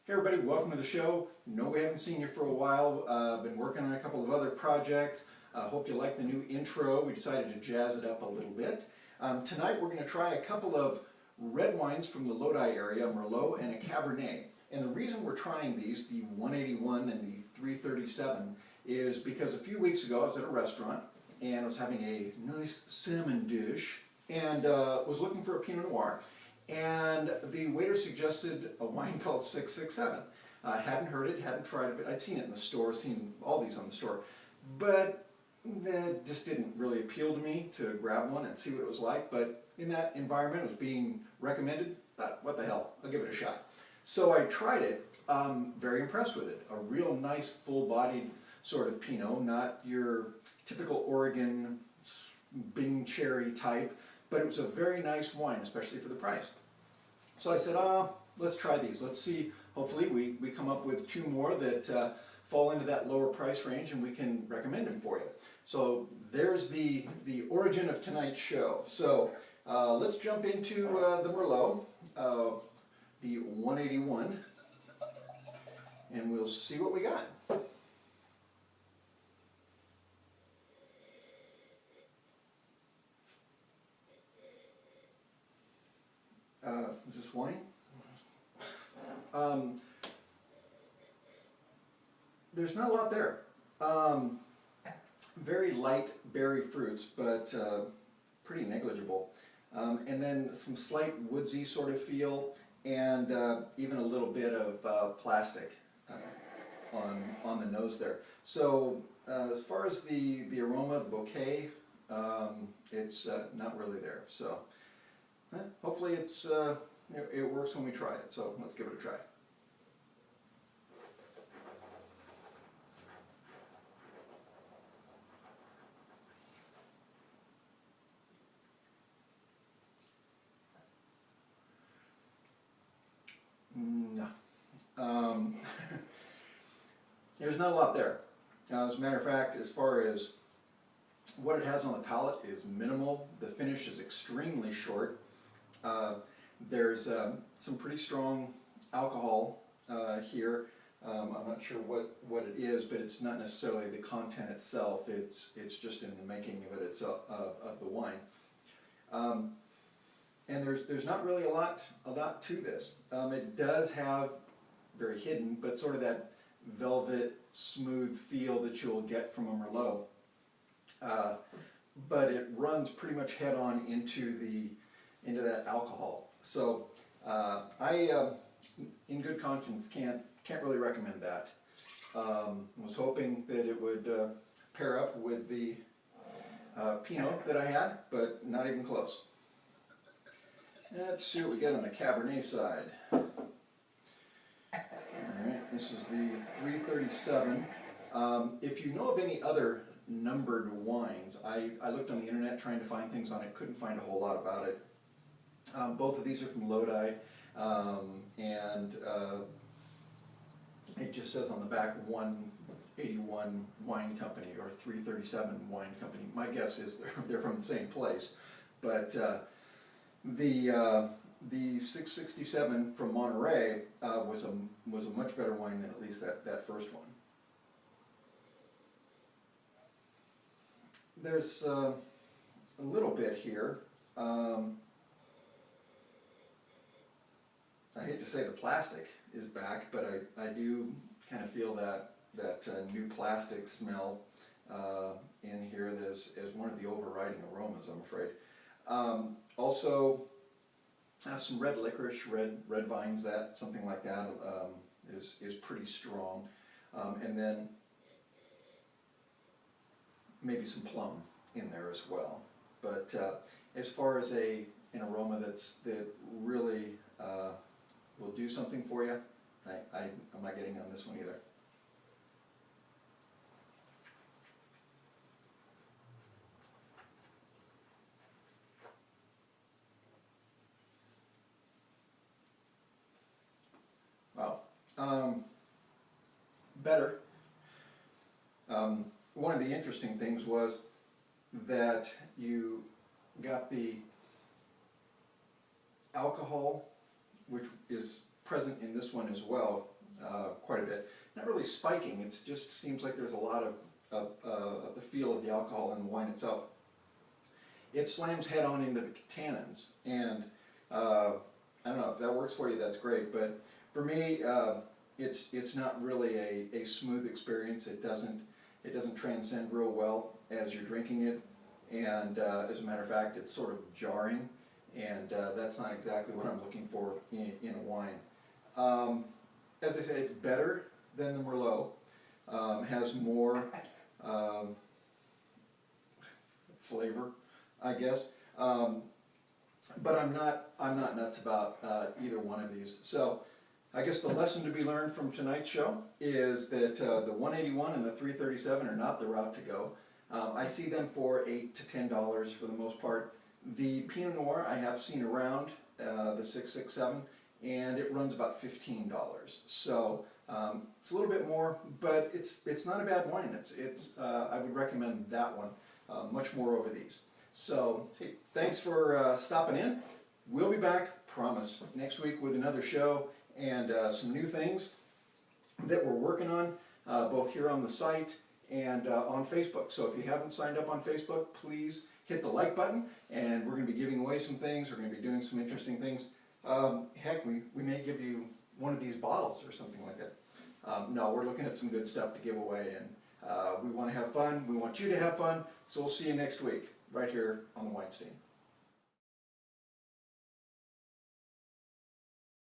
Hey everybody, welcome to the show. No, we haven't seen you for a while. Been working on a couple of other projects. Hope you like the new intro. We decided to jazz it up a little bit. Tonight we're going to try a couple of red wines from the Lodi area, Merlot and a Cabernet. And the reason we're trying these, the 181 and the 337, is because a few weeks ago I was at a restaurant and I was having a nice salmon dish and was looking for a Pinot Noir. And the waiter suggested a wine called 667. I hadn't heard it, hadn't tried it, but I'd seen it in the store, seen all these on the store. But that just didn't really appeal to me to grab one and see what it was like. But in that environment, it was being recommended. Thought, what the hell, I'll give it a shot. So I tried it, very impressed with it. A real nice, full-bodied sort of Pinot, not your typical Oregon Bing cherry type, but it was a very nice wine, especially for the price. So I said, let's try these. Let's see, hopefully we come up with two more that fall into that lower price range and we can recommend them for you. So there's the origin of tonight's show. So let's jump into the Merlot, the 181, and we'll see what we got. Is this wine? There's not a lot there. Very light berry fruits, but pretty negligible. And then some slight woodsy sort of feel, and even a little bit of plastic on the nose there. So as far as the aroma, the bouquet, it's not really there. So hopefully it works when we try it. So let's give it a try. No. There's not a lot there. As a matter of fact, as far as what it has on the palate is minimal. The finish is extremely short. There's some pretty strong alcohol here. I'm not sure what it is, but it's not necessarily the content itself. It's just in the making of it of the wine. And there's not really a lot to this. It does have very hidden, but sort of that velvet smooth feel that you'll get from a Merlot. But it runs pretty much head on into that alcohol. So I, in good conscience, can't really recommend that. Was hoping that it would pair up with the Pinot that I had, but not even close. Let's see what we get on the Cabernet side. Alright, this is the 337. If you know of any other numbered wines, I looked on the internet trying to find things on it, couldn't find a whole lot about it. Both of these are from Lodi, and it just says on the back 181 Wine Company or 337 Wine Company. My guess is they're from the same place, but the 667 from Monterey was a much better wine than at least that first one. There's a little bit here. I hate to say the plastic is back, but I do kind of feel that new plastic smell in here as one of the overriding aromas, I'm afraid. Also, some red licorice, red vines, something like that is pretty strong, and then maybe some plum in there as well. But as far as an aroma that really will do something for you, I'm not getting on this one either. Wow. Better. One of the interesting things was that you got the alcohol, which is present in this one as well, quite a bit. Not really spiking, it just seems like there's a lot of the feel of the alcohol in the wine itself. It slams head on into the tannins, and I don't know if that works for you. That's great, but for me, it's not really a smooth experience. It doesn't transcend real well as you're drinking it, and as a matter of fact, it's sort of jarring, and that's not exactly what I'm looking for in a wine. As I say, it's better than the Merlot. Has more flavor, I guess. But I'm not nuts about either one of these. So I guess the lesson to be learned from tonight's show is that the 181 and the 337 are not the route to go. I see them for $8 to $10 for the most part. The Pinot Noir I have seen around the 667, and it runs about $15. So it's a little bit more, but it's not a bad wine. I would recommend that one much more over these. So hey, thanks for stopping in. We'll be back, promise, next week with another show and some new things that we're working on, both here on the site and on Facebook. So if you haven't signed up on Facebook, please hit the like button, and we're going to be giving away some things. We're going to be doing some interesting things. Heck, we may give you one of these bottles or something like that. No, we're looking at some good stuff to give away, and we want to have fun. We want you to have fun. So we'll see you next week, right here on the Wine Stain.